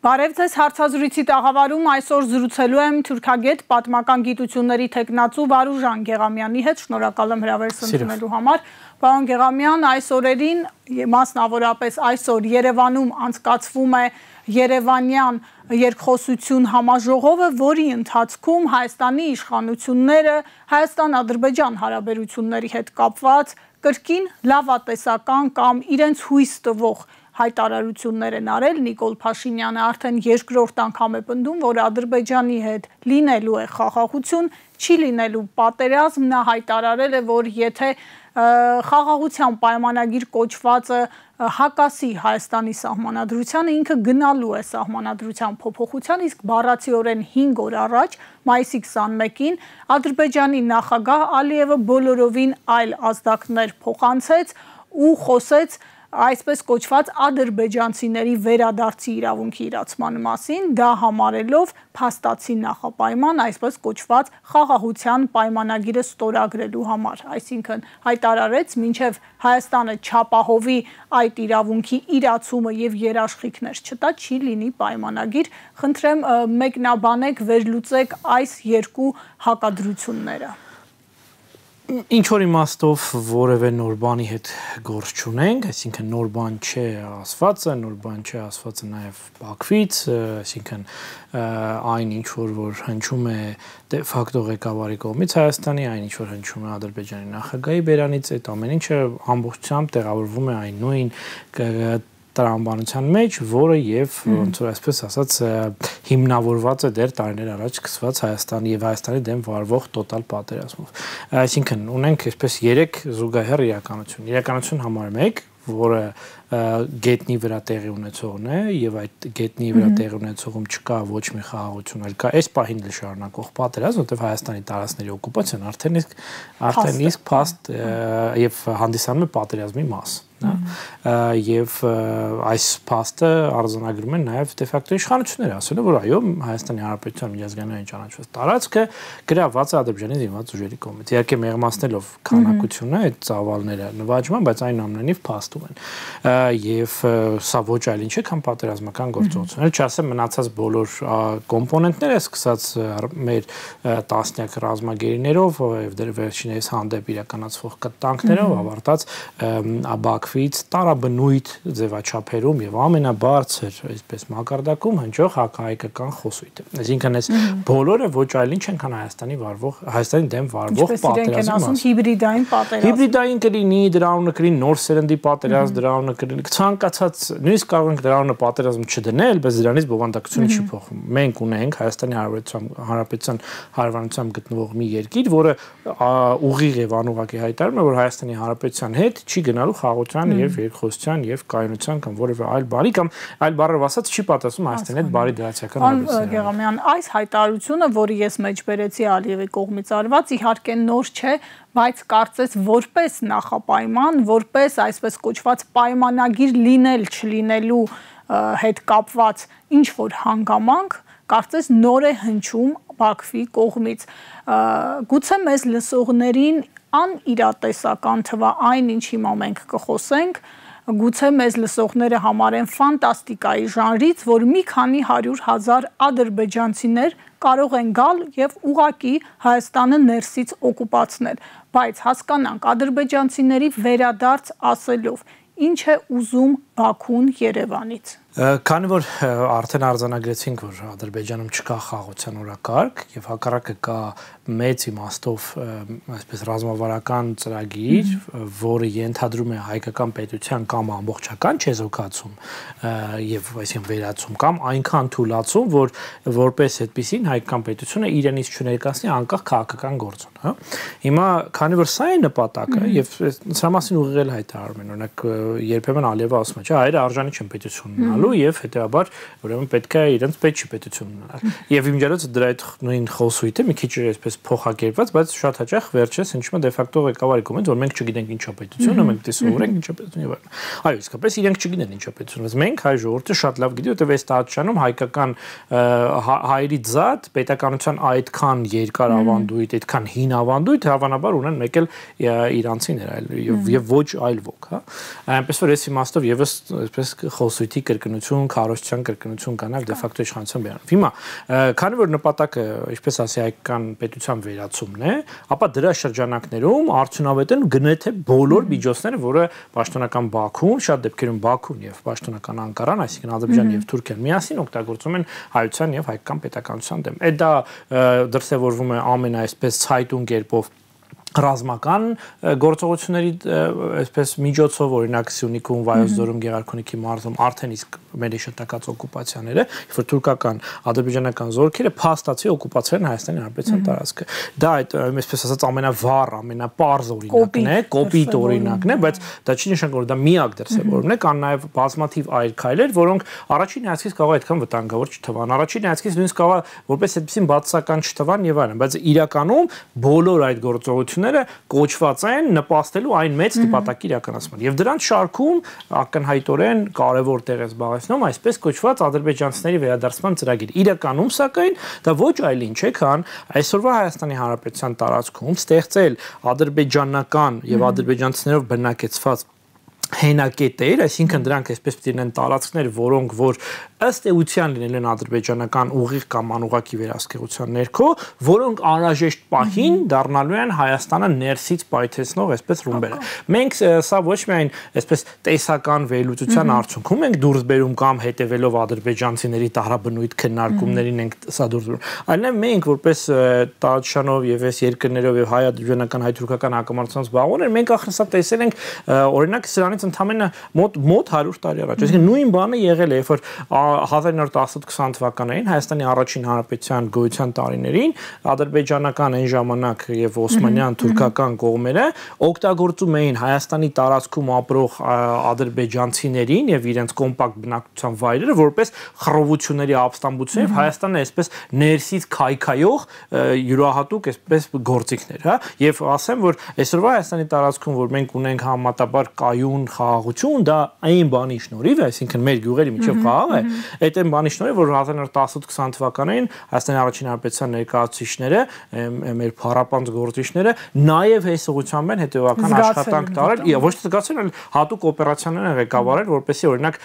Բարև ձեզ հարցազրույցի տաղավարում այսօր զրուցելու եմ թուրքագետ պատմական գիտությունների թեկնածու Վարուժան Գեղամյանի հետ, շնորհակալ եմ հրավերս ընդունելու համար։ Պարոն Գեղամյան, այս օրերին, մասնավորապես այսօր Երևանում անցկացվում է Երևանյան երկխոսություն համաժողովը, որի ընթացքում Հայաստանի իշխանությունները Հայաստան-Ադրբեջան հարաբերությունների հետ կապված կրկին լավատեսական կամ իրենց հույս տվող հայտարարություններ են արել։ Նիկոլ Փաշինյանը արդեն երկրորդ անգամ է պնդում, որ Ադրբեջանի հետ լինելու է խաղաղություն, չի լինելու պատերազմ։ Նա հայտարարել է, որ եթե խաղաղության պայմանագիր կոչվածը հակասի Հայաստանի սահմանադրությանը, ինքը գնալու է սահմանադրության փոփոխության, իսկ բառացիորեն 5 օր առաջ, մայիսի 21-ին, Ադրբեջանի նախագահ Ալիևը բոլորովին այլ ազդակներ փոխանցեց ու խոսեց այսպես կոչված ադրբեջանցիների վերադարձի իրավունքի իրացման մասին, դա համարելով փաստացի նախապայման, այսպես կոչված խաղաղության պայմանագիրը ստորագրելու համար, այսինքն հայտարարեց, մինչև Հայաստանը չապահովի այդ իրավունքի իրացումը եւ երաշխիքներ չտա, չի լինի պայմանագիր։ Խնդրեմ մեկնաբանեք, վերլուծեք այս երկու հակադրությունները։ Ինչ որ իմաստով որևէ նոր բանի հետ գործ չունենք, այսինքն նոր բան չէ ասվածը, նոր բան չէ ասվածը նաև Բաքվից, այսինքն այն ինչ որ հնչում է դե ֆակտո ղեկավարի կողմից Հայաստանի, այն ինչ որ հնչում է Ադրբեջանի նախագահի բերանից, այդ ամեն ինչը ամբողջությամբ տեղավորվում է այն նույն տրամաբանության մեջ, որը եւ ոնց որ այսպես ասած հիմնավորված է դեռ տարիներ առաջ սկսված Հայաստանի եւ Հայաստանի դեմ վարվող տոտալ պատերազմով։ Այսինքն ունենք այսպես 3 զուգահեռ իրականություն։ Իրականություն համար 1, որը գետնի վրա տեղի ունեցողն է եւ այդ գետնի վրա տեղի ունեցողում չկա ոչ մի խաղաղություն, այլ կա այս պահին շարունակող պատերազմ, որտեղ Հայաստանի տարածքների օկուպացիան արդեն իսկ փաստ եւ հանդիսանում է պատերազմի մաս։ Եվ այս փաստը արձանագրում են նաև դե ֆակտո իշխանությունները, ասելով, որ այո, Հայաստանի Հանրապետության միջազգային ճանաչված տարածքը գրաված է Ադրբեջանի զինված ուժերի կողմից։ Իհարկե մեղմացնելով քանակությունը այդ ծավալները նվաճման, բայց այնուամենայնիվ փաստում են։ Եվ սա ոչ այլ ինչ է, քան պատերազմական գործողություն։ Էլ չասեմ մնացած բոլոր կոմպոնենտները, սկսած մեր տասնյակ ռազմագերիներով եւ դեռ վերջինս հանդեպ իրականացվող կտանքներով ավարտած Բաքվից տարաբնույթ ձևաչափերում եւ ամենաբարձր այսպես մակարդակում հնչող հակահայկական խոսույթը։ Այսինքն այս բոլորը ոչ այլ ինչ են, քան Հայաստանի դեմ վարվող պատերազմի հիբրիդային պատերազմ։ Հիբրիդային կլինի, դրա անունը կլինի նոր սերնդի պատերազմ, դրա անունը կլինի ցանկացած, նույնիսկ կարող ենք դրա անունը պատերազմ չդնել, բայց դրանից բովանդակությունը չի փոխվում։ Մենք ունենք Հայաստանի Հանրապետության հարևանությամբ գտնվող մի երկիր, որը ուղիղ եւ անուղղակի հայտարարում է, որ Հայաստանի Հանրապետության հետ չի գնալու խաղաղության եւ երկխոսության եւ կայունության կամ որևէ այլ բանի կամ այլ բառով ասած չի պատասխանում Հայաստանի հետ բարի դրացիական հարաբերություններին։ Գեղամյան, այս հայտարարությունը, որը ես մեջբերեցի Ալիևի կողմից արված, իհարկե նոր չէ, բայց կարծես որպես նախապայման, որպես այսպես կոչված պայմանագիր լինել չլինելու հետ կապված ինչ որ հանգամանք, կարծես նոր է հնչում Բաքվի կողմից։ Գուցե մեզ լսողներին անիրատեսական թվա այն, ինչ հիմա մենք կխոսենք, գուցե մեզ լսողները համարեն ֆանտաստիկայի ժանրից, որ մի քանի 100,000 ադրբեջանցիներ կարող են գալ եւ ուղակի Հայաստանը ներսից օկուպացնել, բայց հասկանանք ադրբեջանցիների վերադարձ ասելով, ինչ է ուզում Բաքուն Երևանից։ Քանի որ արդեն արձանագրեցինք, որ Ադրբեջանում չկա խաղաղության օրակարգ եւ հակառակը կա մեծ իմաստով այսպես ռազմավարական ծրագիր, որը ենթադրում է հայկական պետության կամ ամբողջական չեզոքացում եւ այսինքն վերացում կամ այնքան թույլատում, որ որպես այդպեսին հայկական պետությունը իրենից չներկայացնի անկախ քաղաքական գործոն, հա։ Հիմա քանի որ սա է նպատակը եւ սրա մասին ուղղել հայտարարում են, օրինակ երբեմն Ալիևը ասում է, չէ, հայերը արժանի չեն պետություն ունենալու եւ հետեւաբար ուրեմն պետք է իրենց պետք չի պետություն ունենալ։ Եվ իմիջիայլոց դրա այդ նույն խոսույթը մի քիչ այսպես փոխակերպված, բայց շատ հաճախ վերջերս հնչում է դե ֆակտո ղեկավարի կողմից, որ մենք չգիտենք ինչա պետությունը, մենք դե սովորենք ինչա պետություն եւ այլն։ Այո, իսկապես իրենք չգիտեն ինչա պետություն, բայց մենք հայ ժողովուրդը շատ լավ գիտի, որտեղ այս տաղատչանում հայկական հայերի ձատ պետականության այդքան երկար ավանդույթ, այդքան հին ավանդույթ հավանաբար ունեն մեկ էլ իրանցիներ այլ եւ ոչ այլ ոք, հա։ Այնպես որ այս իմաստով եւս այսպես խոսույթի կրկնող կրկնություն, քարոզչության կրկնություն կա նաև դե ֆակտո իշխանության բերանում։ Հիմա, քանի որ նպատակը, ինչպես ասի, հայկական պետության վերացումն է, ապա դրա շրջանակներում արդյունավետ են գրեթե բոլոր միջոցները, որը պաշտոնական Բաքուն, շատ դեպքերում Բաքուն եւ պաշտոնական Անկարան, այսինքն Ադրբեջանը եւ Թուրքիան միասին օգտագործում են հայության եւ հայկական պետականության դեմ։ Այդ դա դրսևորվում է ամենայսպես ցայտուն կերպով ռազմական գործողությունների այսպես միջոցով օրինակ Սյունիքում, Վայոց ձորում, Գեղարքունիքի մարզում արդեն իսկ մեր շտակած օկուպացիաները, որ թուրքական, ադրբեջանական զորքերը փաստացի օկուպացրել են Հայաստանի Հանրապետության տարածքը։ Դա այդ այսպես ասած ամենավառ, ամենապարզ օրինակն է, կոպիտ օրինակն է, բայց դա չի նշանակում, որ դա միակ դրսևորումն է, կան նաև բազմաթիվ այլ քայլեր, որոնք առաջին հայացքից կարող է այդքան վտանգավոր չթվան, առաջին հայացքից նույնիսկ կարող է որպես այդպեսին բացասական չթվան եւ այլն, բայց իրականում բոլոր այդ գործողությունները կոչված են նպաստելու այն մեծ նպատակի իրականացման եւ դրանց շարքում ակնհայտորեն կարեւոր տեղ է զբաղեցնում այսպես կոչված ադրբեջանցիների վերադարձման ծրագիր։ Իրականում սակայն դա ոչ այլ ինչ է, քան այսօրվա Հայաստանի Հանրապետության տարածքում ստեղծել ադրբեջանական եւ ադրբեջանցիներով բնակեցված հենակետեր, այսինքն դրանք այսպես պիտի լինեն տարածքներ, որոնք որ ըստ էության լինել են ադրբեջանական ուղիղ կամ անուղղակի վերահսկողության ներքո, որոնք անհրաժեշտ պահին դառնալու են Հայաստանը ներսից պայթեցնող այսպես ռումբերը։ Մենք սա ոչ միայն այսպես տեսական վերլուծության արդյունքում ենք դուրս բերում կամ հետևելով ադրբեջանցիների տարաբնույթ քննարկումներին ենք սա դուրս բերում, այլև մենք որպես տարածաշրջանով եւ այս երկրներով եւ հայ-ադրբեջանական հայ-թուրքական հակամարտության զբաղողներ մենք ախր սա տեսել ենք օրինակ սրանից ընդամենը մոտ 100 տարի առաջ, այսինքն նույն բանը եղել է, երբ որ 1918-20 թվականներին Հայաստանի առաջին հանրապետության գոյության տարիներին ադրբեջանական այն ժամանակ եւ օսմանյան թուրքական կողմերը օգտագործում էին Հայաստանի տարածքում ապրող ադրբեջանցիներին եւ իրենց կոմպակտ բնակության վայրերը որպես խռովությունների ապստամբություն եւ Հայաստանը այսպես ներսից քայքայող յուրահատուկ այսպես գործիքներ, հա, եւ ասեմ որ այսօրվա Հայաստանի տարածքում որ մենք ունենք համեմատաբար կայուն խաղաղություն, դա այն բանի շնորհիվ է, այսինքն մեր գյուղերի միջև խաղաղ է, այդ այն բանի շնորհիվ որ 1918-20 թվականներին Հայաստանի առաջին հանրապետության ներկայացուցիչները, մեր փառապանծ գործիչները նաեւ այս ուղղությամբ են հետեւական աշխատանք տարել, եւ ոչ թե զգացել, այլ հատուկ օպերացիաներ են ղեկավարել, որպեսզի օրինակ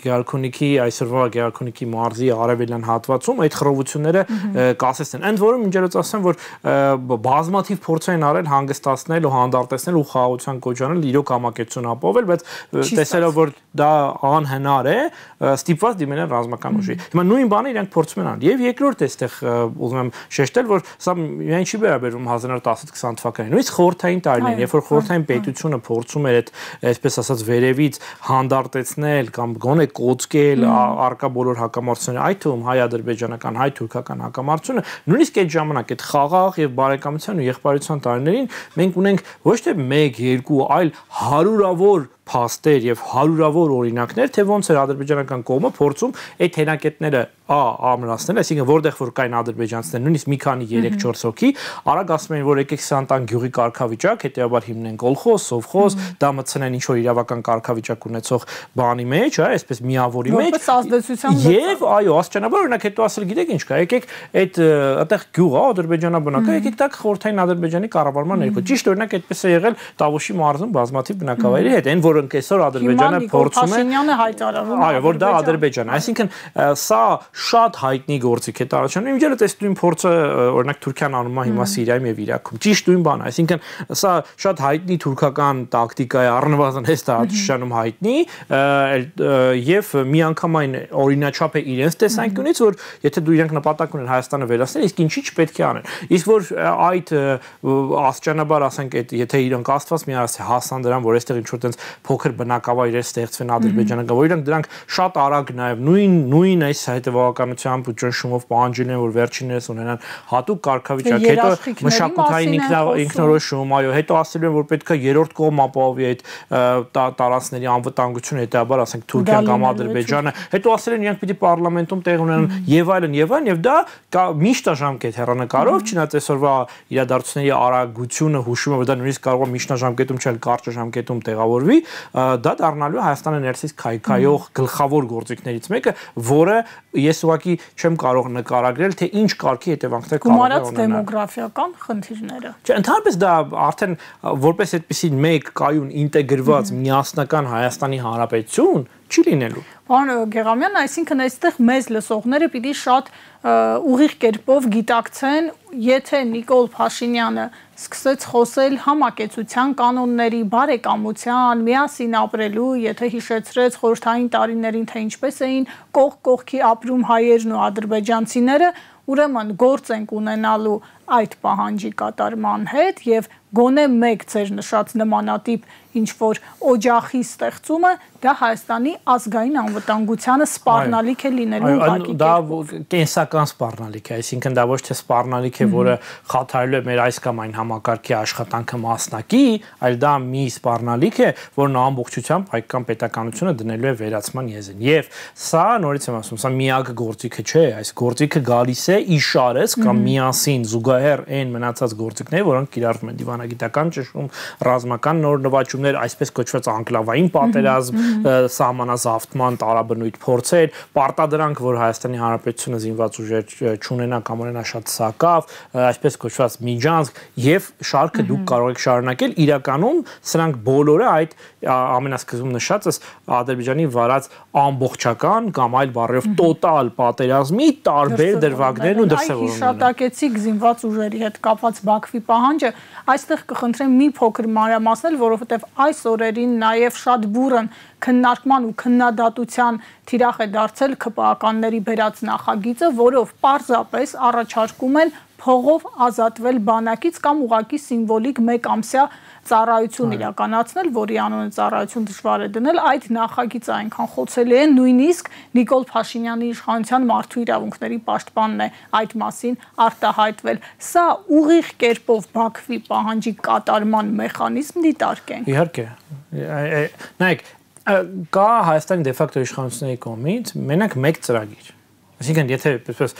Գեղարքունիքի այսօրվա Գեղարքունիքի մարզի արևելյան հատվածում այդ խռովությունները կասեցնեն։ Ընդ որում ինձ ասեմ որ բազմաթիվ փորձ են արել հանգստացնել ու հանդարտեցնել ու խաղաղության կոչանել իրոք համակեցություն ապավել, բայց տեսելով որ դա անհնար է, ստիպված դիմել են ռազմական ուժի։ Հիմա նույն բանը իրենք փորձում են անել։ Եվ երկրորդ այստեղ ուզում եմ շեշտել, որ սա միայն չի վերաբերում 1918-20 թվականին, նույնիսկ խորհրդային տարիներին, երբ որ խորհրդային պետությունը փորձում էր այդ այսպես ասած վերևից հանդարտեցնել կամ գոնե կոծկել արկա բոլոր հակամարտությունները, այդ թվում հայ-ադրբեջանական, հայ-թուրքական հակամարտությունը, նույնիսկ այդ ժամանակ այդ խաղաղ եւ բարեկամության ու եղբայրության տարիներին մենք ունենք ոչ թե 1-2, այլ հարյուրավոր փաստեր եւ հարյուրավոր օրինակներ, թե ոնց էր ադրբեջանական կողմը փորձում այդ հենակետները ամրացնել, այսինքն որտեղ որ կային ադրբեջանցիներ, նույնիսկ մի քանի 3-4 հոգի, արագ ասում են որ եկեք սան տան գյուղի կարգավիճակ, հետեւաբար հիմնեն կոլխոզ, սովխոզ, դա մտցնեն ինչ որ իրավական կարգավիճակ ունեցող բանի մեջ, հա, այսպես միավորի մեջ։ Եվ այո, աստիճանաբար օրինակ հետո ասել գիտեք ինչ կա, եկեք այդ այդտեղ գյուղը ադրբեջանաբնակա, եկեք տակ խորհրդային Ադրբեջանի կառավարման ներքո։ Ճիշտ օրինակ այդպես է եղել Տավուշի մարզում բազմաթիվ բնակավայրերի հետ, այն որոնք այսօր Ադրբեջանը փորձում է այո, որ դա Ադրբեջան է, այսինքն սա շատ հայտնի գործիք է տարածանում։ Իմ ջերդ այս նույն փորձը օրինակ Թուրքիան անում է հիմա Սիրիայում եւ Իրաքում։ Ճիշտ նույն բանը, այսինքն սա շատ հայտնի թուրքական տակտիկա է, առնվազն այս տարածաշրջանում հայտնի եւ միանգամայն օրինաչափ է իրենց տեսանկյունից, որ եթե դու իրենք նպատակ ունեն Հայաստանը վերացնել, իսկ ինչի՞ չպետք է անեն։ Իսկ որ այդ աստիճանաբար ասենք այդ եթե իրենք աստված մի ասի հասան դրան, որ այստեղ ինչ որ տենց փոքր բնակավայրեր ստեղծվեն ադրբեջանական, որ իրենք դրանք շատ արագ նաեւ նույն այս հետևականությամբ ու ճնշումով պահանջել են, որ վերջիններս ունենան հատուկ կարգավիճակ, հետո մշակութային ինքնորոշում, այո, հետո ասել են, որ պետք է երրորդ կողմ ապահովի այդ տարածքների անվտանգությունը, հետեւաբար ասենք Թուրքիան կամ Ադրբեջանը, հետո ասել են իրենք պիտի պարլամենտում տեղ ունենան եւ այլն, եւ դա միջնաժամկետ հեռանկարով, չնայած այսօրվա իրադարձությունների արագությունը հուշում է, որ դա նույնիսկ կարող է միջնաժամկետում չէ, կարճաժամկետում տեղավորվի, դա դառնալու է Հայաստանը ներսից քայքայող գլխավոր գործիքներից մեկը, որը ես ես ուղղակի չեմ կարող նկարագրել, թե ինչ կարգի հետևանքներ կարող է ունենալ։ Գումարած դեմոգրաֆիական խնդիրները։ Չէ, ընդհանրապես դա արդեն որպես այդպիսի մեկ կայուն ինտեգրված միասնական Հայաստանի Հանրապետություն չի լինելու։ Պարոն Գեղամյան, այսինքն այստեղ մեզ լսողները պիտի շատ ուղիղ կերպով գիտակցեն, եթե Նիկոլ Փաշինյանը սկսեց խոսել համակեցության կանոնների, բարեկամության, միասին ապրելու, եթե հիշեցրեց խորհրդային տարիներին, թե ինչպես էին կողք կողքի ապրում հայերն ու ադրբեջանցիները, ուրեմն գործ ենք ունենալու այդ պահանջի կատարման հետ եւ գոնե մեկ ձեր նշած նմանատիպ ինչ որ օջախի ստեղծումը դա Հայաստանի ազգային անվտանգությանը սպառնալիք է լինելու ուղղակի։ Դա կենսական սպառնալիք է, այսինքն դա ոչ թե սպառնալիք է, որը խաթարելու է մեր այս կամ այն համակարգի աշխատանքը մասնակի, այլ դա մի սպառնալիք է, որն ամբողջությամբ հայկական պետականությունը դնելու է վերացման եզրին։ Եվ սա նորից եմ ասում, սա միակ գործիքը չէ, այս գործիքը գալիս է իշարես կամ միասին զուգահեռ այն մնացած գործիքները, որոնք կիրառվում են դիվանագիտական ճնշում, ռազմական նոր նվաճումներ, այսպես կոչված անկլավային պատերազմ, սահմանազավթման տարաբնույթ փորձեր, պարտադրանք, որ Հայաստանի Հանրապետությունը զինված ուժեր չունենա կամ ունենա շատ սակավ, այսպես կոչված Միջանցք եւ շարքը դուք կարող եք շարունակել, իրականում սրանք բոլորը այդ ամենասկզբում նշածս Ադրբեջանի վարած ամբողջական կամ այլ բառերով տոտալ պատերազմի տարբեր դրվագներն ու դրսևորումներն են։ Հիշատակեցիք զինված ուժերի հետ կապված Բաքվի պահանջը, այստեղ կխնդրեմ մի փոքր մանրամասնել, որովհետեւ այս օրերին նաեւ շատ բուրըն քննարկման ու քննադատության թիրախ է դարձել ԿՊԱ-ականների բերած նախագիծը, որով պարզապես առաջարկում են փողով ազատվել բանակից կամ ուղղակի սիմվոլիկ մեկ ամսյա ծառայություն իրականացնել, որի անունը ծառայություն դժվար է դնել, այդ նախագիծը այնքան խոցելի է, նույնիսկ Նիկոլ Փաշինյանի իշխանության մարդու իրավունքների պաշտպանն է այդ մասին արտահայտվել։ Սա ուղիղ կերպով Բաքվի պահանջի կատարման մեխանիզմ դիտարկենք։ Իհարկե։ Նայեք, կա Հայաստանի դեֆակտո իշխանությունների կողմից մենակ մեկ ծրագիր։ Այսինքն, եթե այսպես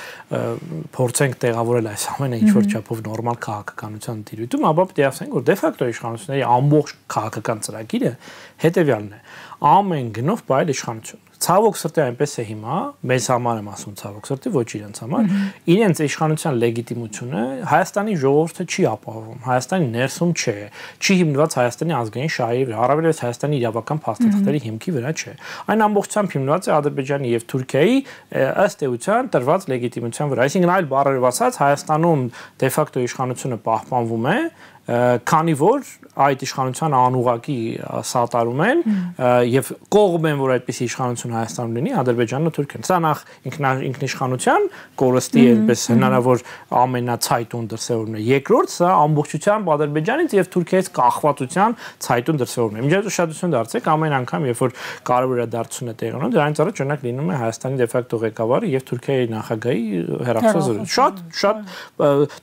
փորձենք տեղավորել այս ամենը ինչ-որ չափով նորմալ քաղաքականության տիրույթում, ապա պետք է ասենք, որ դեֆակտո իշխանությունների ամբողջ քաղաքական ծրագիրը հետևյալն է. ամեն գնով բայել իշխանություն։ Ցավոք սրտի այնպես է հիմա, մեզ համար եմ ասում ցավոք սրտի, ոչ իրենց համար, իրենց իշխանության լեգիտիմությունը Հայաստանի ժողովուրդը չի ապահովում, Հայաստանի ներսում չէ, չի հիմնված Հայաստանի ազգային շահերի վրա, առավելևս Հայաստանի իրավական փաստաթղթերի հիմքի վրա չէ։ Այն ամբողջությամբ հիմնված է Ադրբեջանի եւ Թուրքիայի ըստ էության տրված լեգիտիմության վրա։ Այսինքն այլ բառերով ասած, Հայաստանում դեֆակտո իշխանությունը պահպանվում է, քանի որ այդ իշխանության անուղակի սատարում են եւ կողմ են, որ այդպիսի իշխանություն Հայաստանում լինի, Ադրբեջանն ու Թուրքիան։ Սա նախ ինքնիշխանության կորստի այնպես հնարավոր ամենացայտուն դրսևորումն է։ Երկրորդ, սա ամբողջությամբ Ադրբեջանից եւ Թուրքիայից կախվածության ցայտուն դրսևորումն է։ Միջազգային ուշադրություն դարձեք ամեն անգամ, երբ որ կարևոր իրադարձություն է տեղի ունենում, դրանից առաջ օրինակ լինում է Հայաստանի դեֆակտո ղեկավարը եւ Թուրքիայի նախագահի հեռախոսազրույց։ Շատ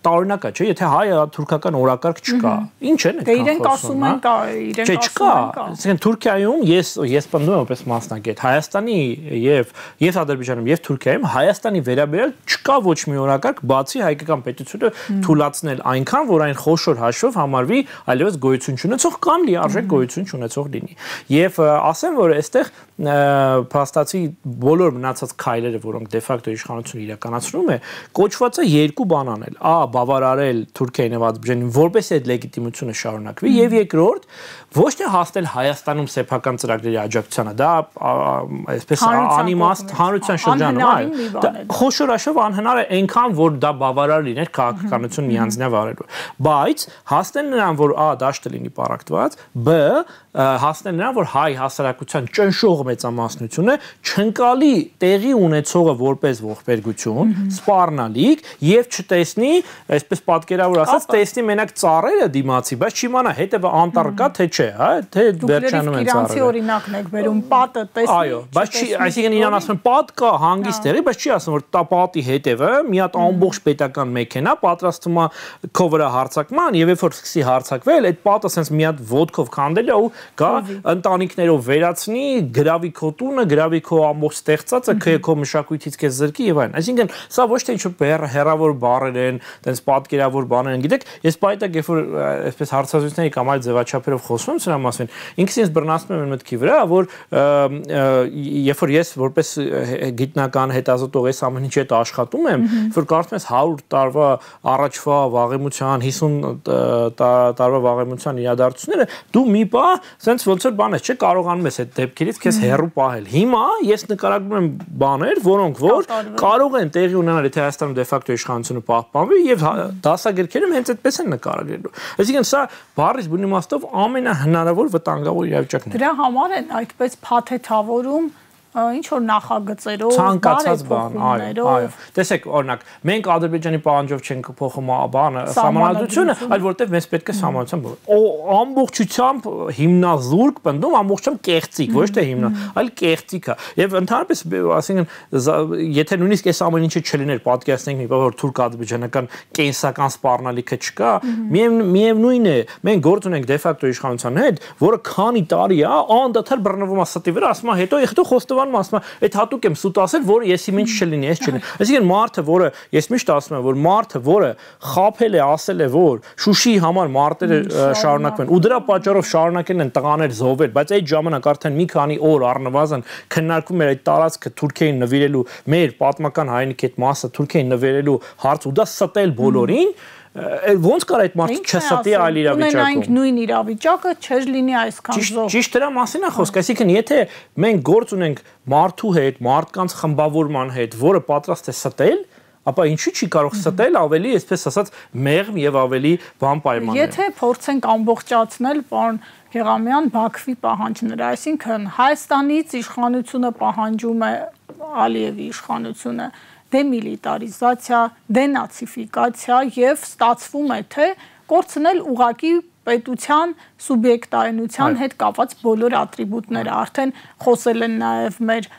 տարօրինակ է, չէ՞, եթե հայ-թուրքական օրակարգ չկա։ Ինչ են այդ իրենք ասում են կա, իրենք ասում են կա։ Այսինքն Թուրքիայում ես պնդում եմ որպես մասնակից Հայաստանի եւ Ադրբեջանում եւ Թուրքիայում Հայաստանի վերաբերյալ չկա ոչ մի օրակարգ, բացի հայկական պետությունը թույլաtsնել այնքան, որ այն խոշոր հաշվով համարվի այլևս գոյություն չունեցող կամ լիարժեք գոյություն չունեցող լինի։ Եվ ասեմ, որ այստեղ փաստացի բոլոր մնացած քայլերը, որոնք դեֆակտո իշխանությունը իրականացնում է, կոչված է երկու բան անել. Ա. բավարարել Թուրքիային եւ Ադրբեջանին, որպես այդ լեգիտիմությունը շարունակվի, եւ երկրորդ, ոչ թե հասնել Հայաստանում սեփական ծրագրերի աջակցությանը, դա այսպես անիմաստ հանրության շրջանում է, խոշոր հաշվով անհնար է այնքան, որ դա բավարար լիներ քաղաքականություն միանձնյա վարելու, բայց հասնել նրան, որ ա. դաշտը լինի պարակտված, բ. հասնել նրան, որ հայ հասարակության ճնշող մեծամասնությունը չընկալի տեղի ունեցողը որպես ողբերգություն, սպառնալիք եւ չտեսնի, այսպես պատկերավոր ասած, տեսնի մենակ ծառերը դիմացի, բայց չիմանա հետևը անտառ կա թե չէ, հա, թե վերջանում են ծառերը։ Իրանցի օրինակն եք վերում, պատը տեսնի։ Այո, բայց չի, այսինքն իրան ասում են պատ կա հանգիստ տեղի, բայց չի ասում որ տա պատի հետևը մի հատ ամբողջ պետական մեքենա պատրաստվում է քո վրա հարձակման եւ երբ որ սկսի հարձակվել, այդ պատը ասենց մի հատ ոդկով քանդել է ու գա ընտանիքներով վերացնի, գրավի քո տունը, գրավի քո ամբողջ ստեղծածը, քո մշակույթից քեզ զրկի եւ այլն։ Այսինքն սա ոչ թե ինչ-որ հերավոր բառեր են, տենց պատկերավոր բաներ են, գիտեք, ես պայտակ երբ որ որ այսպես հարցազրույցների կամ այլ ձևաչափերով խոսում եմ սրա մասին, ինքս ինձ բռնացնում եմ մտքի վրա, որ երբ որ ես որպես գիտնական հետազոտող այս ամեն ինչի հետ աշխատում եմ, որ կարծում ես 100 տարվա առաջվա վաղեմության, 50 տարվա վաղեմության իրադարձությունները, դու մի բան, sense ոնց որ բան ես, չէ, կարողանում ես այդ դեպքերից քեզ հեռու պահել։ Հիմա ես նկարագրում եմ բաներ, որոնք որ կարող են տեղի ունենալ, եթե Հայաստանում դե ֆակտո իշխանությունը պահպանվի եւ դասագրքերում հենց այդպես են նկարագրելու։ Այսինքն սա բառից բուն իմաստով ամենահնարավոր վտանգավոր իրավիճակն է։ Դրա համար են այդպես փաթեթավորում ինչ որ նախագծերով, ցանկացած բան, այո։ Տեսեք, օրինակ, մենք Ադրբեջանի պահանջով չենք փոխում բանը, սահմանադրությունը, այլ որտեվ մեզ պետք է սահմանադրություն։ Ամբողջությամբ հիմնազուրկ պնդում, ամբողջությամբ կեղծիկ, ոչ թե հիմնա, այլ կեղծիկ է։ Եվ ընդհանրապես, ասենք, եթե նույնիսկ այս ամեն ինչը չլիներ, պատկերացնենք մի բան, որ թուրք-ադրբեջանական կենսական սպառնալիքը չկա, միևնույն է, մենք գործ ունենք դե ֆակտո իշխանության հետ, որը քանի տարի է անդադար բռնվում է ստի վրա, ասում է հետո խոստովանում ասում եմ, այդ հատուկ եմ սուտ ասել, որ եսի ինչ չլինի, ես չլինի։ Այսինքն մարդը, որը ես միշտ ասում եմ, որ մարդը, որը խաբել է, ասել է, որ Շուշիի համար մարտերը շարունակվեն, ու դրա պատճառով շարունակել են տղաներ զոհվել, բայց այդ ժամանակ արդեն մի քանի օր առնվազն քննարկվում էր այդ տարածքը Թուրքիային նվիրելու, մեր պատմական հայրենիքի այդ մասը Թուրքիային նվիրելու հարց, ու դա ստել բոլորին, ոնց կար այդ մարդը չստի այլ իրավիճակում։ Ունենայինք նույն իրավիճակը, չէր լինի այսքան զոհ։ Ճիշտ դրա մասին է խոսքը, այսինքն եթե մենք գործ ունենք մարդու հետ, մարդկանց խմբավորման հետ, որը պատրաստ է ստել, ապա ինչու՞ չի կարող ստել ավելի, այսպես ասած, մեղմ եւ ավելի բան պայմաններ։ Եթե փորձենք ամբողջացնել, պարոն Գեղամյան, Բաքվի պահանջները, այսինքն Հայաստանից իշխանությունը պահանջում է Ալիևի իշխանությունը դեմիլիտարիզացիա, դենացիֆիկացիա եւ ստացվում է թե կորցնել ուղակի պետության սուբյեկտայնության հետ կապված բոլոր ատրիբուտները, արդեն խոսել են նաեւ մեր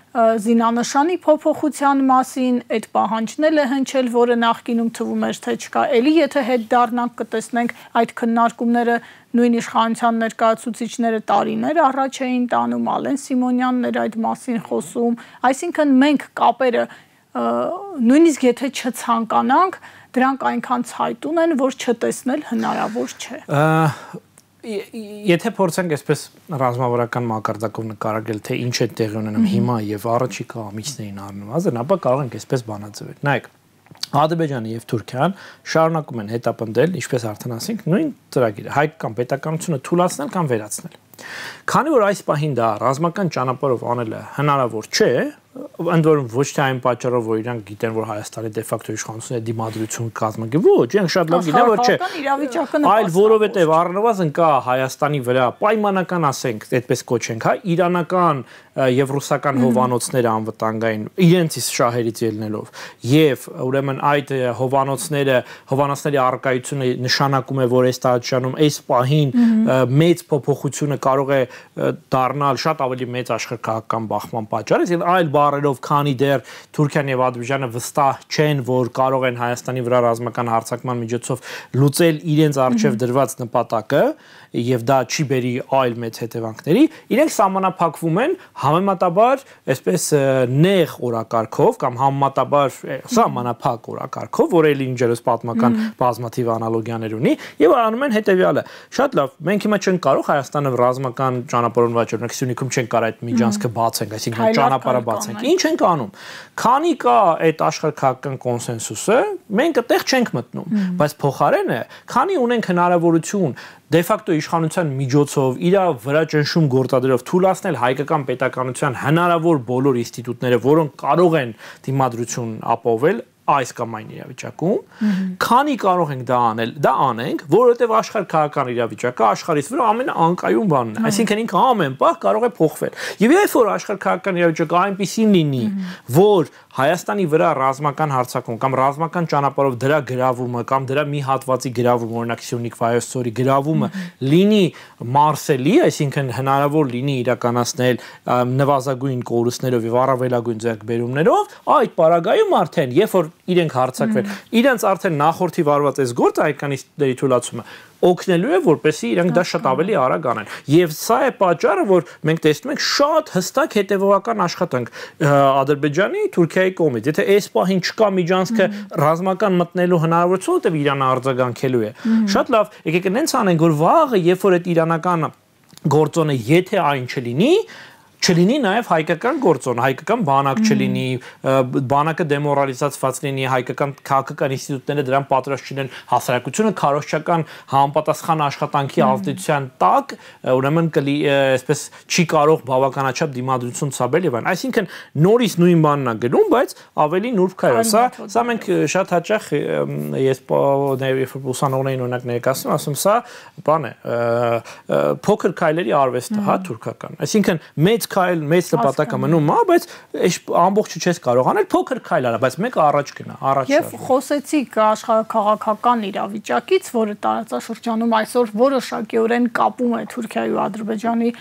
զինանշանի փոփոխության մասին, այդ պահանջն է հնչել, որը նախկինում թվում էր թե չկա, էլի եթե հետ դառնանք կտեսնենք այդ քննարկումները նույն իշխանության ներկայացուցիչները տարիներ առաջ էին տանում, Ալեն Սիմոնյանն էր այդ մասին խոսում, այսինքն մենք կապերը նույնիսկ եթե չցանկանանք, դրանք այնքան ցայտուն են, որ չտեսնել հնարավոր չէ։ Եթե փորձենք այսպես ռազմավարական մակարդակով նկարագրել, թե ինչ է տեղի ունենում հիմա եւ առաջիկա ամիսներին առնվազն, ապա կարող ենք այսպես բանաձևել։ Նայեք, Ադրբեջանը եւ Թուրքիան շարունակում են հետապնդել, ինչպես արդեն ասենք, նույն ծրագիրը՝ հայկական պետականությունը թուլացնել կամ վերացնել։ Քանի որ այս պահին դա ռազմական ճանապարհով անելը հնարավոր չէ, ընդ որում ոչ թե այն պատճառով, որ իրանք գիտեն, որ Հայաստանի դե ֆակտո իշխանությունը դիմադրություն կազմակերպի, ոչ, իրանք շատ լավ գիտեն, որ չէ, այլ որովհետև առնվազն կա Հայաստանի վրա պայմանական, ասենք, այդպես կոչենք, հա, իրանական եւ ռուսական հովանոցները անվտանգային իրենցից շահերից ելնելով եւ ուրեմն այդ հովանոցների առկայությունը նշանակում է, որ այս տարածաշրջանում այս պահին մեծ փոփոխությունը կարող է դառնալ շատ ավելի մեծ աշխարհական բախման պատճառ, եւ այլ բառերով, քանի դեռ Թուրքիան եւ Ադրբեջանը վստահ չեն, որ կարող են Հայաստանի վրա ռազմական հարձակման միջոցով լուծել իրենց առջև դրված նպատակը եւ դա չի բերի այլ մեծ հետևանքների, իրենք սահմանափակվում են համեմատաբար այսպես նեղ օրակարգով կամ համեմատաբար սահմանափակ օրակարգով, որ էլի ինջերս պատմական բազմաթիվ անալոգիաներ ունի եւ անում են հետեւյալը. շատ լավ, մենք հիմա չենք կարող Հայաստանը ռազմական ճանապարհով վաճառենք, Սյունիքում չենք կարող այդ միջանցքը բացենք, այսինքն ճանապարհը բացենք։ Ինչ ենք անում։ Քանի կա այդ աշխարհական կոնսենսուսը, մենք այդտեղ չենք մտնում, բայց փոխարենը, քանի ունենք հնարավորություն դե ֆակտո իշխանության միջոցով իր վրա ճնշում գործադրելով թույլատրել հայկական պետականության հնարավոր բոլոր ինստիտուտները, որոնք կարող են դիմադրություն ապահովել այս կամ այն իրավիճակում, քանի կարող ենք դա անել, դա անենք, որովհետև աշխարհ-քաղաքական իրավիճակը աշխարհից վրա ամենաանկայուն բանն է, այսինքն ինքը ամեն պահ կարող է փոխվել։ Եվ երբ որ աշխարհ-քաղաքական իրավիճակը այնպեսին լինի, որ Հայաստանի վրա ռազմական հարձակում կամ ռազմական ճանապարհով դրա գրավումը կամ դրա մի հատվածի գրավումը, օրինակ Սյունիք Վայոց-Ձորի գրավումը լինի մարսելի, այսինքն հնարավոր լինի իրականացնել նվազագույն կորուստներով եւ առավելագույն ձեռքբերումներով, այդ պարագայում արդեն երբ որ իրենք հարցակվեն։ Իրենց արդեն նախորդի վարված այս գործը հայկականիստների թույլատվությունը օգնելու է, որպեսզի իրենք դա շատ ավելի արագ անեն։ Եվ սա է պատճառը, որ մենք տեսնում ենք շատ հստակ հետևողական աշխատանք Ադրբեջանի, Թուրքիայի կողմից։ Եթե այս պահին չկա միջանցքը ռազմական մտնելու հնարավորություն, որտեղ Իրանը արձագանքելու է։ Շատ լավ, եկեք նենց անենք, որ վաղը, երբ որ այդ իրանական գործոնը եթե այն չլինի նաև հայկական գործոն, հայկական բանակ չլինի, բանակը դեմորալիզացված լինի, հայկական քաղաքական ինստիտուտները դրան պատրաստ չլինեն, հասարակությունը քարոզչական համապատասխան աշխատանքի ազդեցության տակ, ուրեմն այսպես չի կարող բավականաչափ դիմադրություն ցաբել եւ այլն։ Այսինքն նորից նույն բանն է գնում, բայց ավելի նուրբ քայլ է։ Սա մենք շատ հաճախ ես երբ ուսանողներին օրինակ ներկայացնում, ասում սա բան է, փոքր քայլերի արվեստ է, հա, թուրքական։ Այսինքն մեծ քայլ, մեծ նպատակը մնում է, բայց այս ամբողջը չես կարող անել, փոքր քայլ արա, բայց մեկը առաջ գնա, առաջ։ Եվ խոսեցիք աշխարհաքաղաքական իրավիճակից, որը տարածաշրջանում այսօր որոշակիորեն կապում է Թուրքիայի ու Ադրբեջանի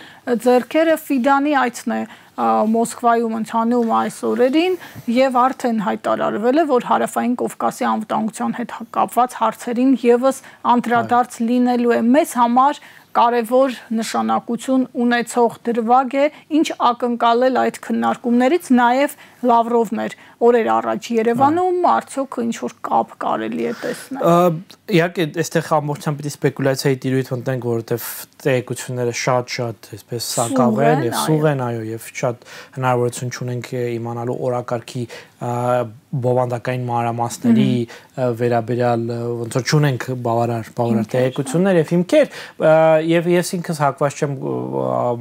ձեռքերը, Ֆիդանի այցն է Մոսկվայում ընթանում այս օրերին եւ արդեն հայտարարվել է, որ Հարավային Կովկասի անվտանգության հետ կապված հարցերին եւս անդրադարձ լինելու է։ Մեզ համար կարևոր նշանակություն ունեցող դրվագ է, ինչ ակնկալել այդ քննարկումներից, նաև Լավրովն էր օրեր առաջ Երևանում, արդյոք ինչ որ կապ կարելի է տեսնել։ Իհարկե, այստեղ ամբողջությամբ պիտի սպեկուլյացիայի տիրույթ մտնենք, որովհետև տեղեկությունները շատ այսպես սակավ են եւ սուղ են, այո, եւ շատ հնարավորություն չունենք իմանալու օրակարգի բովանդակային մանրամասների վերաբերյալ ոնց որ չունենք բավարար տեղեկություններ եւ հիմքեր եւ ես ինքս հակված չեմ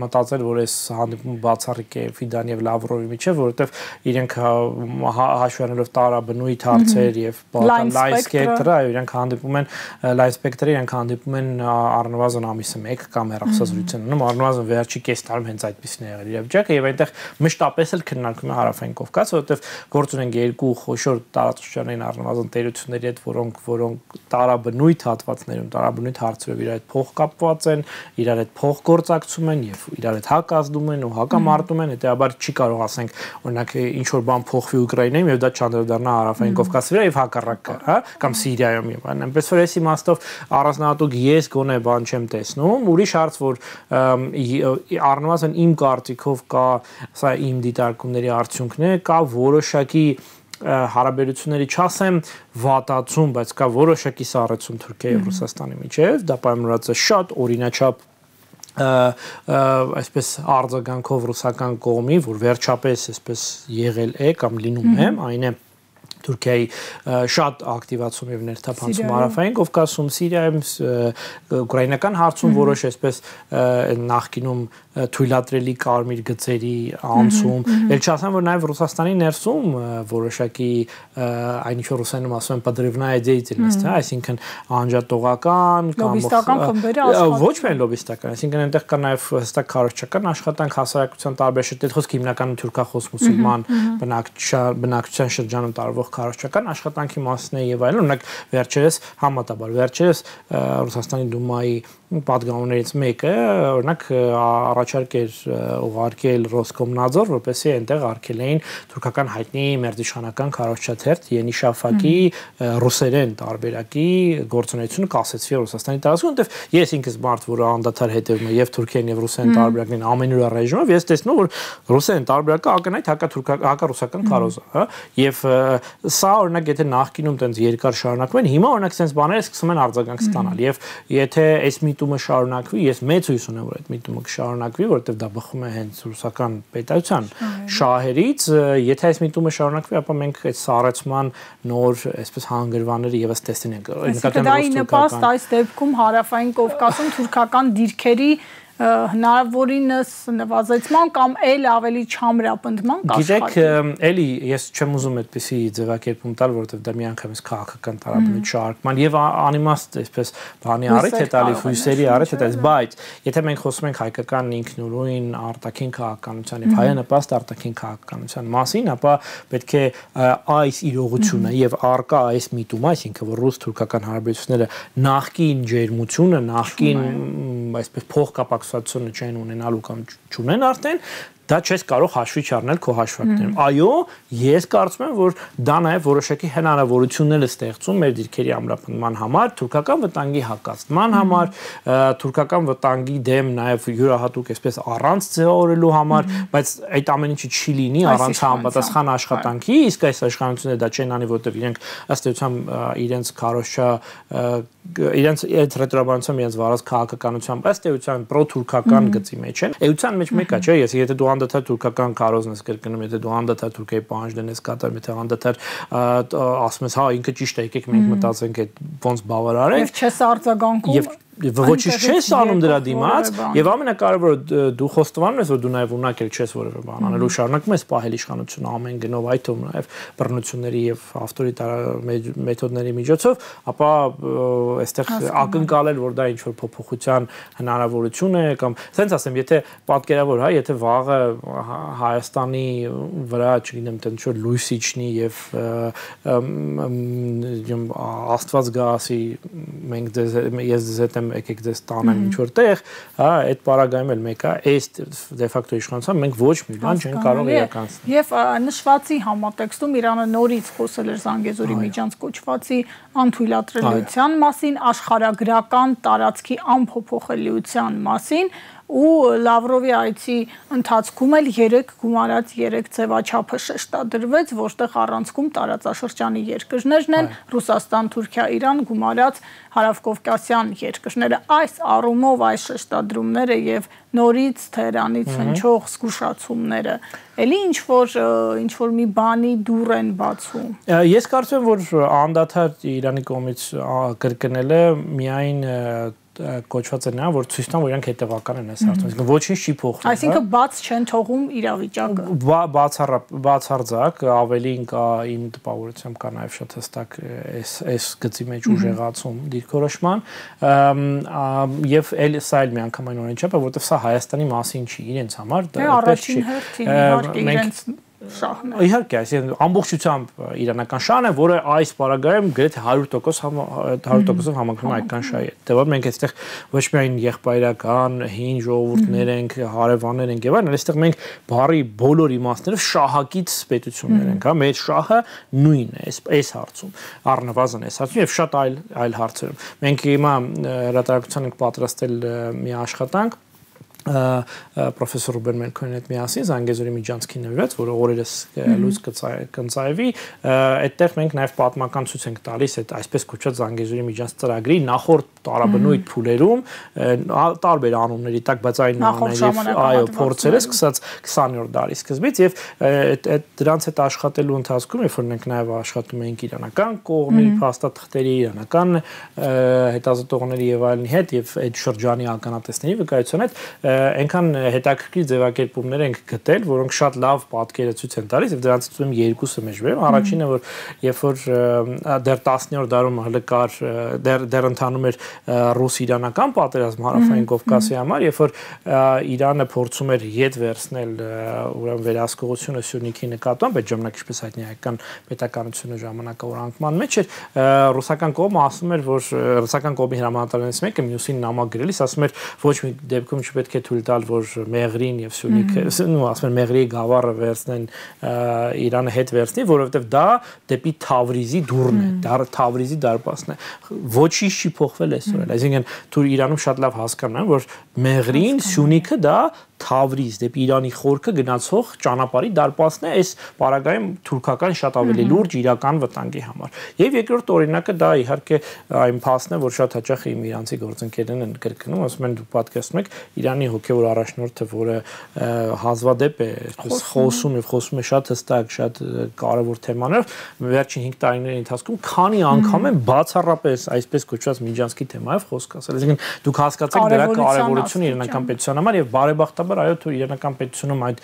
մտածել, որ այս հանդիպումը բացառիկ է Ֆիդանի եւ Լավրովի միջեւ, որովհետեւ իրենք հաշվի առնելով տարաբնույթ հարցեր եւ լայն սպեկտրը, իրենք հանդիպում են լայն սպեկտրը, իրենք հանդիպում են առնվազն ամիսը 1 կամ հեռախոսազրույցն ունում, առնվազն վերջի կես տարում հենց այդպեսին է եղել իրավիճակը եւ այնտեղ մշտապես էլ քննարկում է Հարավային Կովկասը, որովհետեւ գործ ունենք երկու խոշոր տարածաշրջանային առնվազն տերությունների հետ, որոնք տարաբնույթ հատվածներում, տարաբնույթ հարցերով իրար հետ փոխկապված են, իրար հետ փոխգործակցում են եւ իրար հետ հակազդում են ու հակամարտում են, հետեւաբար չի կարող ասենք, օրինակ ինչ որ բան փոխվի Ուկրաինայում եւ դա չանդրադառնա Հարավային Կովկասի վրա եւ հակառակը, հա, կամ Սիրիայում եւ այլն։ Այնպես որ այս իմաստով առանձնահատուկ ես գոնե բան չեմ տեսնում, ուրիշ հարց, որ առնվազն իմ կարծիքով կա, սա իմ դիտարկումների արդյունքն է, կա որոշակի հարաբերությունների չասեմ վատացում, բայց կա որոշակի սառեցում Թուրքիայի եւ Ռուսաստանի միջեւ, դա պայմանավորված է շատ օրինաչափ այսպես արձագանքով ռուսական կողմի, որ վերջապես այսպես եղել է կամ լինում է, այն է Թուրքիայի շատ ակտիվացում եւ ներթափանցում Հարավային Կովկասում, Սիրիայում, ուկրաինական հարցում որոշ այսպես նախկինում թույլատրելի կարմիր գծերի անցում, ել չասեմ, որ նաև Ռուսաստանի ներսում որոշակի այն ինչ որ ռուսերենում ասում են подрывная деятельность, այսինքն անջատողական կամ լոբիստական խմբերը ոչ միայն լոբիստական, այսինքն այնտեղ կա նաև հստակ քարոզչական աշխատանք հասարակության տարբեր շերտեր, խոսքը հիմնականում թուրքախոս մուսուլման բնակչության շրջանում տարվող քարոզչական աշխատանքի մասն է եւ այլն, օրինակ վերջերս համատաբար վերջերս Ռուսաստանի դումայի պատգամներից մեկը օրինակ առաջարկ էր ուղարկել Ռոսկոմնadzor, որպեսզի այնտեղ արկել էին թուրքական հայտնի մերձիշխանական քարոզչաթերթ Yeni Shafak-ի ռուսերեն տարբերակի գործունեությունը կասեցվի Ռուսաստանի տարածքում, որտեվ ես ինքս մարդ, որը անդադար հետևում է եւ թուրքերեն եւ ռուսերեն տարբերակներին ամենուր ռեժիմով, ես տեսնում որ ռուսերեն տարբերակը ակնհայտ հակառուսական քարոզ է, հա, եւ սա օրինակ եթե նախկինում տենց երկար շարունակվում են, հիմա օրինակ sense բաները սկսում են արձագանք ստանալ եւ եթե այս միտումը շարունակվի, ես մեծ հույս ունեմ, որ այդ միտումը կշարունակվի, որովհետեւ դա բխում է հենց ռուսական պետության շահերից, եթե այս միտումը շարունակվի, ապա մենք այդ սառեցման նոր այսպես հանգրվանները եւս տեսնենք։ Դա ի նպաստ այս դեպքում Հարավային Կովկասում թուրքական դիրքերի հնարավորինս նվազեցման կամ էլ ավելի չամրապնդման կաշխատի։ Գիտեք, էլի ես չեմ ուզում այդպեսի ձևակերպում տալ, որովհետև դա միանգամից քաղաքական տարաբնույթ շարժման եւ անիմաստ այսպես բանի առիթ է տալիս, հույսերի առիթ է տալիս, բայց եթե մենք խոսում ենք հայկական ինքնուրույն արտաքին քաղաքականության եւ հայանպաստ արտաքին քաղաքականության մասին, ապա պետք է այս իրողությունը եւ արկա այս միտումը, այսինքն որ ռուս-թուրքական հարաբերությունները նախկին ջերմությունը, նախկին այսպես փոխկապակցությունը չեն ունենալու կամ չունեն արդեն, դա չես կարող հաշվի չառնել քո հաշվարկներում։ Այո, ես կարծում եմ, որ դա նաև որոշակի հնարավորություններ է ստեղծում մեր դիրքերի ամրապնդման համար, թուրքական վտանգի հակազդման համար, թուրքական վտանգի դեմ նաև յուրահատուկ այսպես առանց ձևավորելու համար, բայց այդ ամեն ինչը չի լինի առանց համապատասխան աշխատանքի, իսկ այս իշխանությունները դա չեն անի, որովհետև իրենք ըստ էության իրենց քարոզչա իրենց այդ ռետրոբանությամբ իրենց վարած քաղաքականությամբ ըստ էության պրո-թուրքական գծի մեջ են։ Էության մեջ մեկա, չէ, եթե դու անդադար թուրքական քարոզն ես կրկնում, եթե դու անդադար Թուրքիայի պահանջներն ես կատարում, եթե անդադար ասում ես, հա, ինքը ճիշտ է, եկեք մենք մտածենք այդ ոնց բավարարենք։ Եվ չես արձագանքում Ոչինչ չես անում դրա դիմաց, եւ ամենակարևորը դու խոստովանում ես, որ դու նաեւ ունակ չես որևէ բան անելու, շարունակում ես պահել իշխանությունը ամեն գնով, այդ թվում նաեւ բռնությունների եւ ավտորիտար մեթոդների միջոցով, ապա այստեղ ակնկալել, որ դա ինչ որ փոփոխության հնարավորություն է կամ ասենց ասեմ, եթե պատկերավոր, հա, եթե վաղը Հայաստանի վրա, չգիտեմ, ինչ որ լույս իջնի եւ Աստված գա ասի, մենք ես ձեզ հետ եկեք ձեզ տանեմ ինչ որ տեղ, հա, այդ պարագայում էլ մեկը, այս դե ֆակտո իշխանությամբ մենք ոչ մի բան չենք կարող իրականացնել։ Եվ նշվածի համատեքստում Իրանը նորից խոսել էր Զանգեզուրի միջանց կոչվածի անթույլատրելիության մասին, աշխարհագրական տարածքի անփոփոխելիության մասին ու Լավրովի այցի ընթացքում էլ 3 գումարած 3 ձևաչափը շեշտադրվեց, որտեղ առանցքում տարածաշրջանի երկրներն են, Ռուսաստան, Թուրքիա, Իրան գումարած հարավկովկասյան երկրները։ Այս առումով այս շեշտադրումները եւ նորից Թեհրանից հնչող զգուշացումները էլի ինչ որ մի բանի դուռ են բացում։ Ես կարծում եմ, որ անդադար Իրանի կողմից կրկնելը միայն կոչված է նա, որ ցույց տան, որ իրանք հետևական են այս հարցում։ Այսինքն ոչինչ չի փոխվում։ Այսինքն բաց չեն թողում իրավիճակը։ Բացարձակ ավելին կա իմ տպավորությամբ կա նաև շատ հստակ այս գծի մեջ ուժեղացում դիրքորոշման, եւ սա էլ միանգամայն չափ է, որովհետև սա Հայաստանի մասին չի, իրենց համար դա առաջին հերթին իհարկե իրենց շահն է։ Իհարկե, այսինքն ամբողջությամբ իրանական շահն է, որը այս պարագայում գրեթե 100%-ով համակրվում է այդքան շահի հետ։ Դե որ մենք այստեղ ոչ միայն եղբայրական, հին ժողովուրդներ ենք, հարևաններ ենք եւ այլն, այստեղ մենք բարի բոլոր իմաստներով շահակից պետություններ ենք, հա, մեր շահը նույնն է այս հարցում, առնվազն այս հարցում եւ շատ այլ հարցերում։ Մենք հիմա հրատարակության ենք պատրաստել մի աշխատանք պրոֆեսոր Ռուբեն Մելքոնյանի հետ միասին Զանգեզուրի միջանցքի նվիրված, որը օրերս լույս կընծայվի, այդտեղ մենք նաև պատմական ցույց ենք տալիս այդ այսպես կոչված Զանգեզուրի միջանց ծրագրի նախորդ տարաբնույթ փուլերում տարբեր անունների տակ, բայց այնուամենայնիվ այո, փորձերը սկսած 20-րդ դարի սկզբից եւ դրանց հետ աշխատելու ընթացքում, երբ որ մենք նաև աշխատում ենք իրանական կողմի փաստաթղթերի, իրանական հետազոտողների եւ այլնի հետ եւ այդ շրջանի ականատեսների վկայության հետ այնքան հետաքրքիր ձևակերպումներ ենք գտել, որոնք շատ լավ պատկերը ցույց են տալիս եւ դրանցից ում երկուսը մեջ վերում։ Առաջինը, որ երբ որ դեռ 10-րդ դարում հələ կար դեռ ընթանում էր ռուս-իրանական պատերազմ հարավային Կովկասի համար, երբ որ Իրանը փորձում էր ետ վերցնել ուրեմն վերահսկողությունը Սյունիքի նկատմամբ, այդ ժամանակ ինչպես հայտնի հայկական պետականությունը ժամանակավորանկման մեջ էր, ռուսական կողմը ասում էր, որ ռուսական կողմի հրամանատարներից մեկը մյուսին նամակ գրելիս ասում էր, ոչ մի դեպքում չպետք է թույլ տալ, որ Մեղրին եւ Սյունիքը, ասում են Մեղրիի գավառը վերցնեն Իրանը հետ վերցնի, որովհետեւ դա դեպի Թավրիզի դուռն է, դա Թավրիզի դարպասն է։ Ոչինչ չի փոխվել այսօր էլ։ Այսինքն դու Իրանում շատ լավ հասկանում ես, որ Մեղրին, Սյունիքը դա Թավրիզ դեպի Իրանի խորքը գնացող ճանապարհի դարպասն է, այս պարագայում թուրքական շատ ավելի լուրջ իրական վտանգի համար։ Եվ երկրորդ օրինակը դա իհարկե այն փաստն է, որ շատ հաճախ իմ իրանցի գործընկերներն են կրկնում, ասում են դու պատկերացնում եք Իրանի հոգևոր առաջնորդը, որը հազվադեպ է խոսում եւ խոսում է շատ հստակ, շատ կարեւոր թեմաներով, վերջին 5 տարիների ընթացքում քանի անգամ են բացառապես այսպես կոչված միջանցքի թեմայով խոսք ասել։ Այսինքն դուք հասկացեք դրա կարեւորությունը իրանական պետության համար եւ բարեբախտաբար այո თუ իրանական պետությունում այդ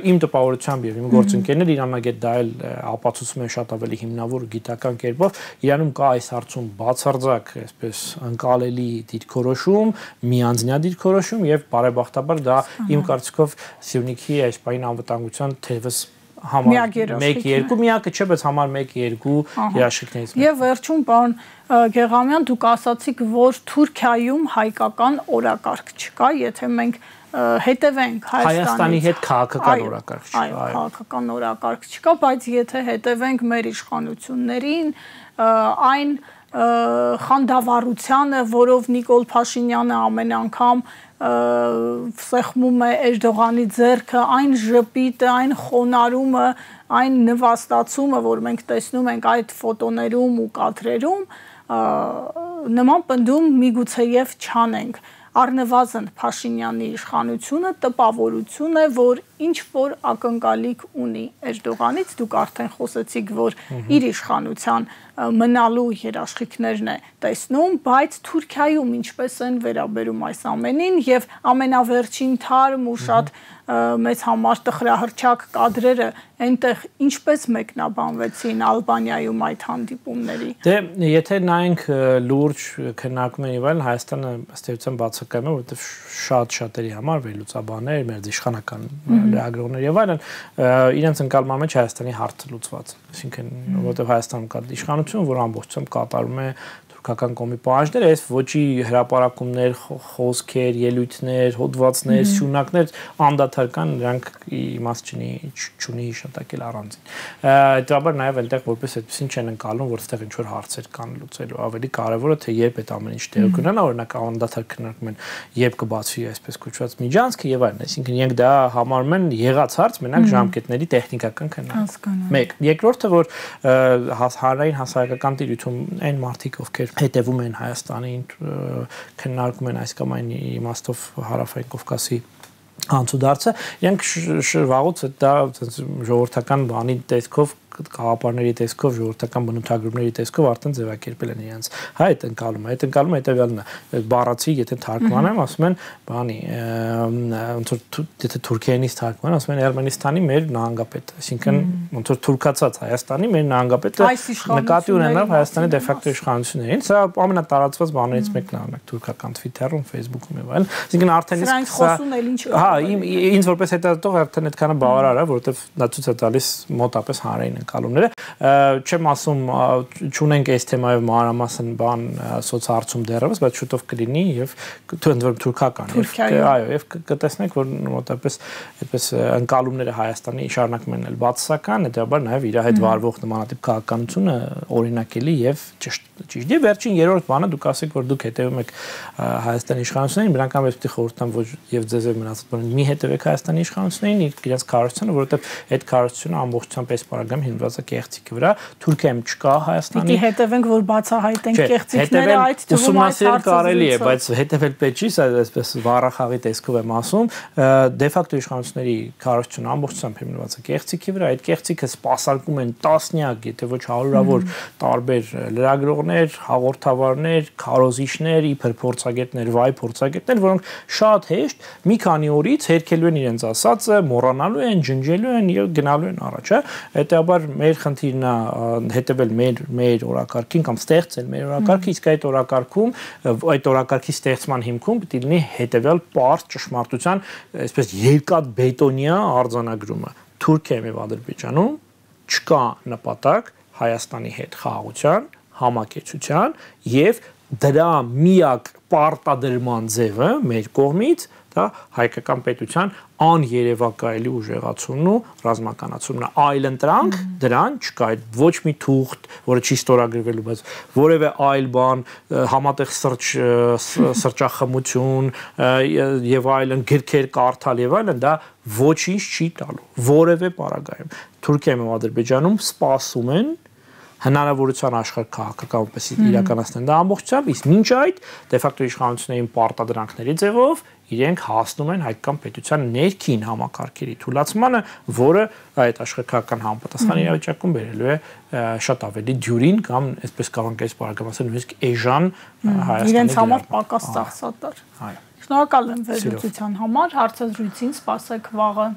իմ տպավորությամբ եւ իմ գործընկերներ իրանագետ դա էլ ապացուցում են շատ ավելի հիմնավոր գիտական կերպով Իրանում կա այս հարցում բացարձակ այսպես անկալելի դիրքորոշում, միանձնյա դիրքորոշում եւ բարեբախտաբար դա իմ կարծիքով Սյունիքի այս պայն անվտանգության թեւս համար 1-2 միակը չէ, բայց համար 1-2 երաշխիքներից մեկը։ Եվ վերջում պարոն Գեղամյան, դուք ասացիք, որ Թուրքիայում հայկական օրակարգ չկա, եթե մենք հետևենք Հայաստանի հետ քաղաքական օրակարգ չկա, այո, քաղաքական օրակարգ չկա, բայց եթե հետևենք մեր իշխանություններին, այն խանդավառությանը, որով Նիկոլ Փաշինյանը ամեն անգամ սեղմում է Էրդողանի ձեռքը, այն ժպիտը, այն խոնարհումը, այն նվաստացումը, որ մենք տեսնում ենք այդ ֆոտոներում ու կադրերում, նման պնդում միգուցեև չանենք։ Առնվազն Փաշինյանի իշխանությունը տպավորություն է, որ ինչ որ ակնկալիք ունի Էրդողանից, դուք արդեն խոսեցիք, որ իր իշխանության մնալու երաշխիքներն է տեսնում, բայց Թուրքիայում ինչպես են վերաբերում այս ամենին եւ ամենավերջին թարմ ու շատ մեծ համար տխրահռչակ կադրերը այնտեղ ինչպես մեկնաբանվեցին Ալբանիայում այդ հանդիպումների։ Դե եթե նայենք լուրջ քննարկում են եւ այլն, Հայաստանը ըստ էության բացակայում է, որովհետեւ շատ-շատերի համար վերլուծաբաններ, մեր իշխանական լրագրողներ եւ այլն իրենց ընկալման մեջ Հայաստանի հարցը լուծված է, այսինքն որովհետեւ Հայաստանում կա իշխանություն, որ ամբողջությամբ կատարում է թուրքական կողմի պահանջները, այս ոչի հրապարակումներ, խոսքեր, ելույթներ, հոդվածներ, սյունակներ անդադար կան, նրանք իմաստ չունի հիշատակել առանձին։ Հետաբար նաև այնտեղ որպես այդպեսին չեն ընկալում, որ այդտեղ ինչ որ հարցեր կան լուծելու։ Ավելի կարևորը թե երբ այդ ամեն ինչ տեղի կունենա, օրինակ անդադար քննարկում են, երբ կբացվի այսպես կոչված միջանցքը եւ այլն, այսինքն իրենք դա համարում են եղած հարց, մենակ ժամկետների տեխնիկական քննարկում։ Մեկ, երկրորդը որ հանրային հասարակական տիրույթում այն մարդիկ, ովքեր հետևում են Հայաստանին, քննարկում են այս կամ այն իմաստով Հարավային Կովկասի անցուդարձը, իրենք վաղուց դա ժողովրդական բանի տեսքով կաղապարների տեսքով, ժողովրդական բնութագրումների տեսքով արդեն ձևակերպել են իրենց այդ ընկալումը հետևյալն է, բառացի եթե թարգմանեմ, ասում են բանի, ոնց որ եթե Թուրքիայից թարգմանեմ, ասում են Էրմենիստանի մեր նահանգապետը, այսինքն ոնց որ թուրքացած Հայաստանի մեր նահանգապետը նկատի ունենալով Հայաստանի դե ֆակտո իշխանություններին, սա ամենատարածված բաներից մեկն է, օրինակ թուրքական Twitter-ում, Facebook-ում եւ այլն, այսինքն արդեն իսկ հա, ինձ որպես հետազոտող արդեն այդքանը բավարար է, որովհետեւ դա ցույց է տալիս մոտապես հանրային ընկալումները, չեմ ասում չունենք այս թեմայով մանրամասն բան սոցհարցում դեռևս, բայց շուտով կլինի եւ ընդ որում թուրքական այո, եւ կտեսնենք, որ մոտապես այդպես ընկալումները Հայաստանի շարունակում են ել բացասական, հետեւաբար նաեւ իր հետ վարվող նմանատիպ քաղաքականությունը օրինակելի եւ ճիշտ է։ Վերջին երրորդ բանը դուք ասեք, որ դուք հետևում եք Հայաստանի իշխանություններին, նրանք ամենից պիտի խորհրդան ոչ եւ ձեզ եւ մնացած բանը մի հետևեք Հայաստանի իշխանություններին, իրենց քարոզությունը, որովհետեւ այդ քարոզությունը ամբողջությամբ այս պարագայում հիմնված է կեղծիքի վրա, Թուրքիայում չկա Հայաստանի։ Պիտի հետևենք, որ բացահայտենք կեղծիքները, այդ թվում այս հարցը կարելի է, բայց հետևել պետք չի, սա այսպես վառախաղի տեսքով եմ ասում, դե ֆակտո իշխանությունների քարոզությունը ամբողջությամբ հիմնված է կեղծիքի վրա, այդ կեղծիքը սպասարկում են տասնյակ, եթե ոչ հարյուրավոր տարբեր լրագրողներ, հաղորդավարներ, քարոզիչներ, իբր փորձագետներ, վայ փորձագետներ, որոնք շատ հեշտ մի քանի օրից հերքելու են իրենց ասածը, մոռանալու են, ջնջելու են եւ գնալու են առաջ, հա։ Հետաբար մեր խնդիրն է հետևել մեր օրակարգին կամ ստեղծել մեր օրակարգը, իսկ այդ օրակարգում, այդ օրակարգի ստեղծման հիմքում պետք է լինի հետևյալ պարզ ճշմարտության, այսպես երկաթ բետոնյա արձանագրումը։ Թուրքիայում եւ Ադրբեջանում չկա նպատակ Հայաստանի հետ խաղաղության, համակեցության եւ դրա միակ պարտադրման ձևը մեր կողմից դա հայկական պետության աներևակայելի ուժեղացումն ու ռազմականացումն է, այլ ընտրանք դրան չկա, ոչ մի թուղթ, որը չի ստորագրվելու, բայց որևէ այլ բան, համատեղ սրճախմություն եւ այլն, գրքեր կարդալ եւ այլն, դա ոչինչ չի տալու, որևէ պարագայում։ Թուրքիայում ու Ադրբեջանում սպասում են հնարավորության աշխարհ քաղաքականապես իրականացնեն դա ամբողջությամբ, իսկ մինչ այդ դե ֆակտո իշխանություններին պարտադրանքների ձևով իրենք հասնում են հայկական պետության ներքին համակարգերի թուլացմանը, որը այդ աշխարհական համապատասխան իրավիճակում բերելու է շատ ավելի դյուրին կամ այսպես կարող ենք այս բaragam ասել նույնիսկ էժան Հայաստանի իրենց համար պակաս ծախսատար։ Շնորհակալ եմ վերլուծության համար, հարցազրույցին սպասեք վաղը։